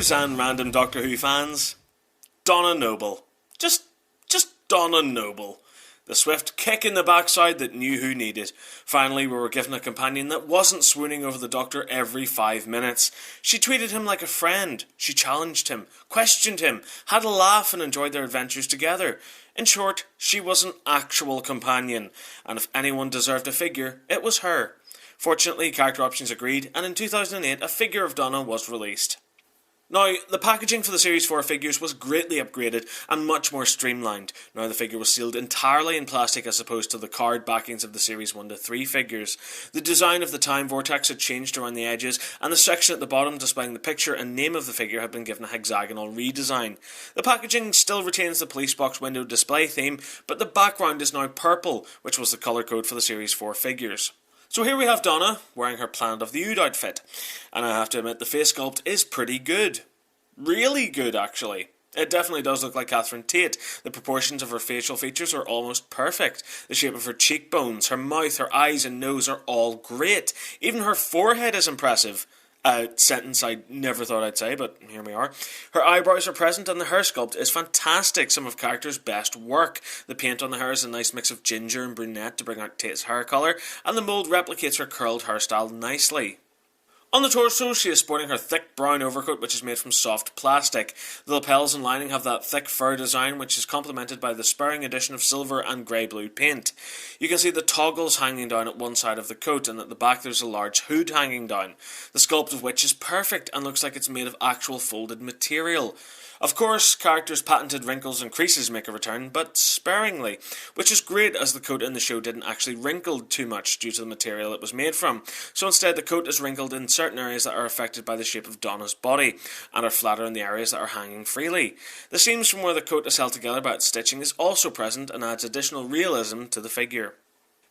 viewers and random Doctor Who fans, Donna Noble. Just Donna Noble. The swift kick in the backside that knew who needed. Finally, we were given a companion that wasn't swooning over the Doctor every 5 minutes. She treated him like a friend. She challenged him, questioned him, had a laugh and enjoyed their adventures together. In short, she was an actual companion, and if anyone deserved a figure, it was her. Fortunately, Character Options agreed, and in 2008 a figure of Donna was released. Now, the packaging for the Series 4 figures was greatly upgraded and much more streamlined. Now the figure was sealed entirely in plastic as opposed to the card backings of the Series 1 to 3 figures. The design of the time vortex had changed around the edges, and the section at the bottom displaying the picture and name of the figure had been given a hexagonal redesign. The packaging still retains the police box window display theme, but the background is now purple, which was the colour code for the Series 4 figures. So here we have Donna, wearing her Planet of the Ood outfit, and I have to admit the face sculpt is pretty good. Really good, actually. It definitely does look like Catherine Tate. The proportions of her facial features are almost perfect. The shape of her cheekbones, her mouth, her eyes and nose are all great. Even her forehead is impressive. A sentence I never thought I'd say, but here we are. Her eyebrows are present and the hair sculpt is fantastic, some of character's best work. The paint on the hair is a nice mix of ginger and brunette to bring out Tate's hair colour, and the mould replicates her curled hairstyle nicely. On the torso, she is sporting her thick brown overcoat, which is made from soft plastic. The lapels and lining have that thick fur design, which is complemented by the spurring addition of silver and grey-blue paint. You can see the toggles hanging down at one side of the coat, and at the back there's a large hood hanging down. The sculpt of which is perfect and looks like it's made of actual folded material. Of course, character's patented wrinkles and creases make a return, but sparingly, which is great as the coat in the show didn't actually wrinkle too much due to the material it was made from. So instead the coat is wrinkled in certain areas that are affected by the shape of Donna's body, and are flatter in the areas that are hanging freely. The seams from where the coat is held together by its stitching is also present and adds additional realism to the figure.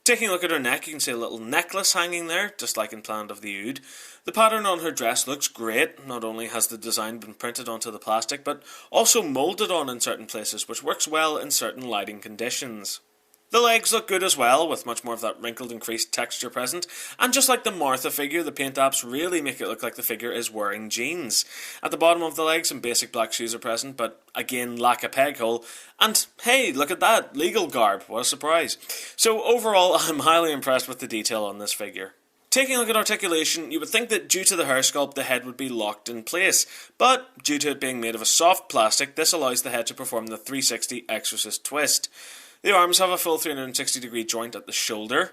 Taking a look at her neck, you can see a little necklace hanging there, just like in Planet of the Ood. The pattern on her dress looks great. Not only has the design been printed onto the plastic, but also moulded on in certain places, which works well in certain lighting conditions. The legs look good as well, with much more of that wrinkled and creased texture present, and just like the Martha figure, the paint apps really make it look like the figure is wearing jeans. At the bottom of the leg, some basic black shoes are present, but again lack a peg hole, and hey, look at that, legal garb, what a surprise. So overall, I'm highly impressed with the detail on this figure. Taking a look at articulation, you would think that due to the hair sculpt the head would be locked in place, but due to it being made of a soft plastic, this allows the head to perform the 360 exorcist twist. The arms have a full 360 degree joint at the shoulder,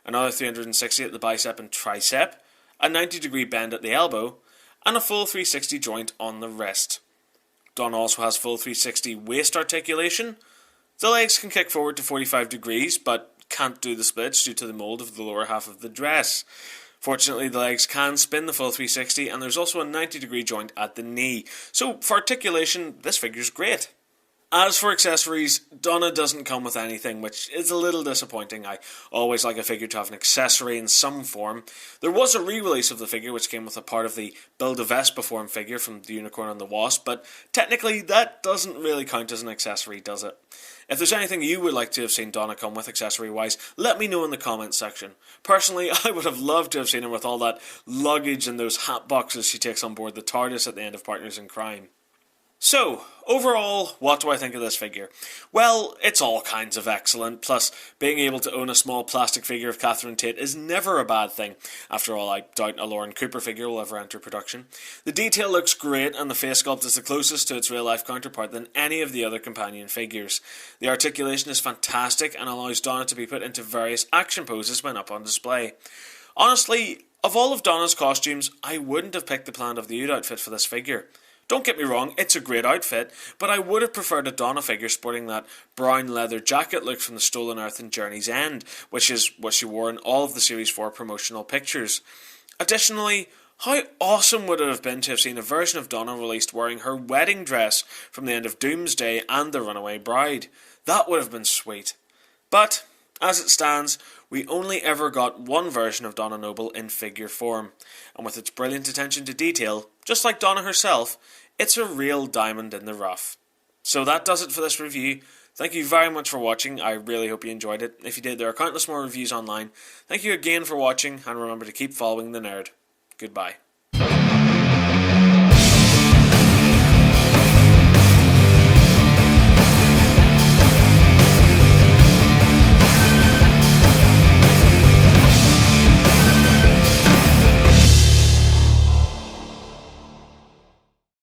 another 360 at the bicep and tricep, a 90 degree bend at the elbow, and a full 360 joint on the wrist. Donna also has full 360 waist articulation. The legs can kick forward to 45 degrees, but can't do the splits due to the mould of the lower half of the dress. Fortunately, the legs can spin the full 360, and there's also a 90 degree joint at the knee. So for articulation, this figure's great. As for accessories, Donna doesn't come with anything, which is a little disappointing. I always like a figure to have an accessory in some form. There was a re-release of the figure which came with a part of the Build-A-Vespa form figure from the Unicorn and the Wasp, but technically that doesn't really count as an accessory, does it? If there's anything you would like to have seen Donna come with accessory-wise, let me know in the comments section. Personally, I would have loved to have seen her with all that luggage and those hat boxes she takes on board the TARDIS at the end of Partners in Crime. So, overall, what do I think of this figure? Well, it's all kinds of excellent, plus being able to own a small plastic figure of Catherine Tate is never a bad thing. After all, I doubt a Lauren Cooper figure will ever enter production. The detail looks great, and the face sculpt is the closest to its real-life counterpart than any of the other companion figures. The articulation is fantastic and allows Donna to be put into various action poses when up on display. Honestly, of all of Donna's costumes, I wouldn't have picked the Planet of the Ood outfit for this figure. Don't get me wrong, it's a great outfit, but I would have preferred a Donna figure sporting that brown leather jacket look from the Stolen Earth and Journey's End, which is what she wore in all of the Series 4 promotional pictures. Additionally, how awesome would it have been to have seen a version of Donna released wearing her wedding dress from the end of Doomsday and The Runaway Bride? That would have been sweet. But, as it stands, we only ever got one version of Donna Noble in figure form, and with its brilliant attention to detail, just like Donna herself, it's a real diamond in the rough. So that does it for this review. Thank you very much for watching. I really hope you enjoyed it. If you did, there are countless more reviews online. Thank you again for watching, and remember to keep following the nerd. Goodbye.